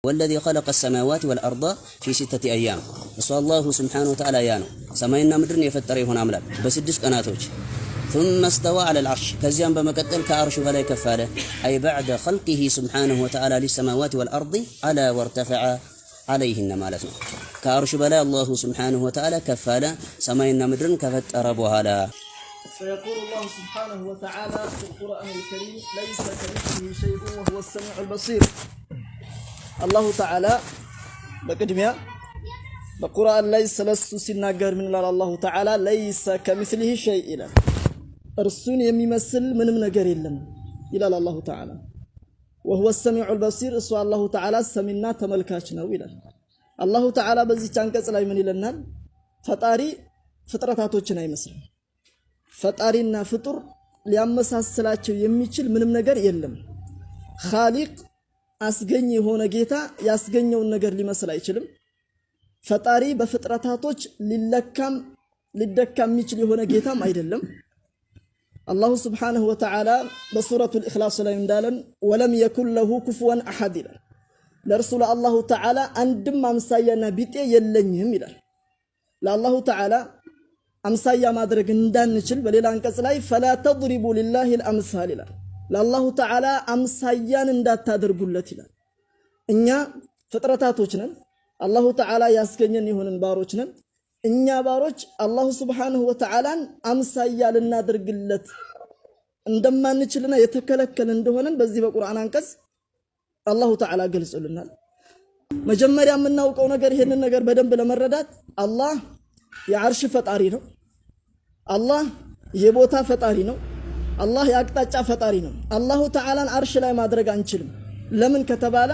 والذي خلق السماوات والأرض في 6 أيام الله سبحانه وتعالى يانو سماينا مدرن يفتري هنا أملاك بسدس قناتوج ثم استوى على العرش كزيان بمكتل كعرش فلا كفاله أي بعد خلقه سبحانه وتعالى للسماوات والأرض على وارتفع عليهن مالتنا كعرش بلا الله سبحانه وتعالى كفاله سماينا مدرن كفتر بوهالا. فيقول الله سبحانه وتعالى في القرآن الكريم ليس كمثله شيء وهو السميع البصير. الله تعالى بقدميا بقرآن ليس لسو سناجر من الله تعالى ليس كمثله شيء إلا أرسون يمثل من نجر إلا الله تعالى وهو السميع البصير سوى الله تعالى سمينا تملكاتنا إلى الله تعالى بزي تانكس لا يمن لنا فطاري فطرتاتوچنا يمثل فطارينا فطر ሊያመሳስላቸው የሚችል ምንም ነገር የለም خالق አስገኝ የሆነ ጌታ ያስገኘውን ነገር ሊመስል አይችልም ፈጣሪ በፍጥረታቶች ሊለካም ሊደካም የሚችል የሆነ ጌታም አይደለም አላሁ Subhanahu Wa Ta'ala በሱረቱል ኢኽላስ ላይ እንዳለን ወለም የኩን ለሁ ኩፉወን አሐድ ይላል ለረሱል አላሁ ተዓላ አንድም አምሳያና ቢጤ የለኝም ይላል ለአላሁ ተዓላ አምሳያ ማድረግ እንዳንችል በሌላ አንቀጽ ላይ فلا تضربوا لله الامثال ይላል ለአላሁ ተዓላ አምሳያን እንዳታደርጉለት ይላል እኛ ፍጥረታቶች ነን አላሁ ተዓላ ያስገኘን ይሁንን ባሮች ነን እኛ ባሮች አላሁ Subhanahu Wa Ta'ala አምሳያ ልናደርግለት እንደማንችልና የተከለከለ እንደሆነን በዚህ በቁርአን አንቀጽ አላሁ ተዓላ ገልጾልናል መጀመሪያ የምናውቀው ነገር ይሄንን ነገር በደንብ ለመረዳት አላህ የዓርሽ ፈጣሪ ነው አላህ የቦታ ፈጣሪ ነው አላህ ያቅጣጫ ፈጣሪ ነው አላሁ ተዓላን ዓርሽ ላይ ማድረግ አንችልም ለምን ከተባለ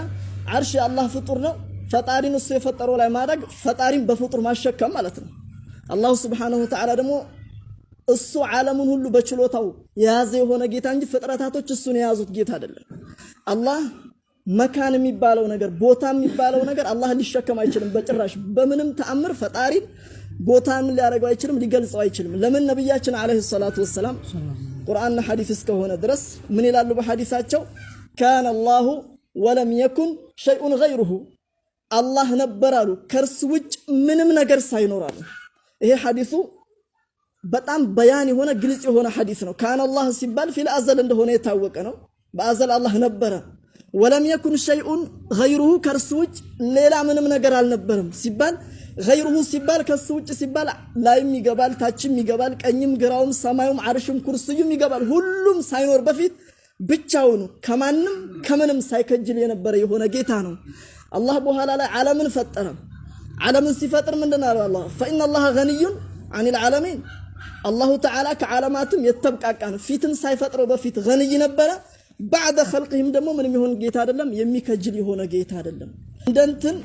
ዓርሽ አላህ ፍጡር ነው ፈጣሪን እሱ የፈጠረው ላይ ማድረግ ፈጣሪን በፍጡር ማሸከም ማለት ነው አላሁ Subhanahu Wa Ta'ala ደግሞ እሱ ዓለሙን ሁሉ በችሎታው የያዘ የሆነ ጌታ እንጂ ፍጥረታቶች እሱን የያዙት ጌታ አይደለም አላህ መካን የሚባለው ነገር ቦታ የሚባለው ነገር አላህ ሊሸከም አይችልም በጭራሽ በምንም ተአምር ፈጣሪን ቦታን ሊያረጋው አይችልም ሊገልጸው አይችልም ለምን ነብያችን አለይሂ ሰላቱ ወሰለም ቁርአንና ሐዲስ እስከሆነ ድረስ ምን ይላሉ በሐዲሳቸው ካነ አላሁ ወለም የኩን ሸይኡን ገይሩሁ አላህ ነበራሉ ከርስ ውጭ ምንም ነገር ሳይኖራሉ ይሄ ሐዲሱ በጣም በያን የሆነ ግልጽ የሆነ ሐዲስ ነው ካነ አላህ ሲባል ፊል አዘል እንደሆነ የታወቀ ነው በአዘል አላህ ነበረ ወለም የኩን ሸይኡን ገይሩሁ ከርስ ውጭ ሌላ ምንም ነገር አልነበረም ሲባል غيره ሲባል ከሱ ውጭ ሲባል ላይም ይገባል ታችም ይገባል ቀኝም ግራውም ሰማዩም ዓርሽም ኩርሲዩም ይገባል ሁሉም ሳይኖር በፊት ብቻውን ከማንም ከምንም ሳይከጅል የነበረ የሆነ ጌታ ነው አላህ በኋላ ላይ ዓለምን ፈጠረ ዓለምን ሲፈጥር ምንድነው አላህ فإن الله غني عن العالمين الله تعالى ከዓለማትም የተብቃቃ ነው ፊትም ሳይፈጥረው በፊት غني ነበረ بعد خلقهم ደግሞ ምንም ይሁን ጌታ አይደለም የሚከጅል የሆነ ጌታ አይደለም እንደንትን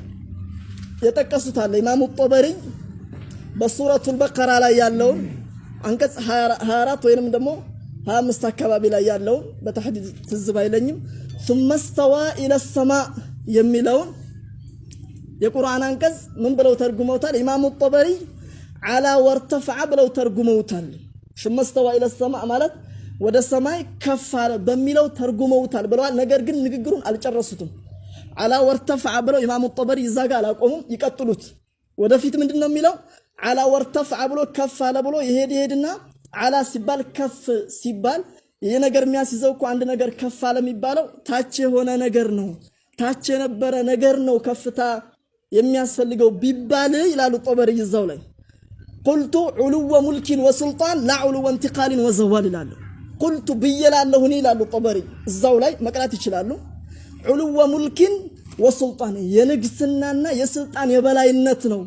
የተቀሱታል ኢማሙ ጦበሪ በሱረቱል በቀራ ላይ ያለው አንቀጽ 24 ወይንም ደግሞ 25 አካባቢ ላይ ያለው በተሐዲድ ትዝብ አይለኝም ثم استوى الى السماء የሚለው የቁርአን አንቀጽ ምን ብለው ተርጉመውታል ኢማሙ ጦበሪ على وارتفع ብለው ተርጉመውታል ثم استوى الى السماء ማለት ወደ ሰማይ ከፍ አለ በሚለው ተርጉመውታል ብለዋል ነገር ግን ንግግሩን አልጨረሱትም على وارتفع ብለው ኢማሙ ጦበሪ ይዛጋ አላቆሙም ይቀጥሉት ወደፊት ምንድነው የሚለው على وارتفع ብሎ ከፍ አለ ብሎ ይሄድና على ሲባል ከፍ ሲባል ይሄ ነገር የሚያስይዘው እኮ አንድ ነገር ከፍ አለ የሚባለው ታች የሆነ ነገር ነው ታች የነበረ ነገር ነው ከፍታ የሚያስፈልገው ቢባል ይላሉ ጦበሪ ይዛው ላይ قلت علو ملك وسلطان لا علو انتقال وزوال ይላሉ قلت بيላለሁ እኔ ይላሉ ጦበሪ እዛው ላይ መቅራት ይችላሉ علو ملك وسلطان የንግስናና የስልጣን የበላይነት ነው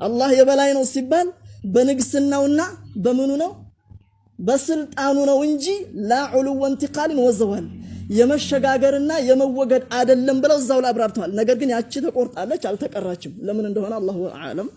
አላህ የበላይ ነው ሲባል በንግስናውና በምኑ ነው በስልጣኑ ነው እንጂ لا علو انتقال وزوال የመሸጋገርና የመወገድ አይደለም ብለው እዛው ላይ አብራርተዋል ነገር ግን ያቺ ተቆርጣለች አልተቀራችም ለምን እንደሆነ አላሁ አዕለም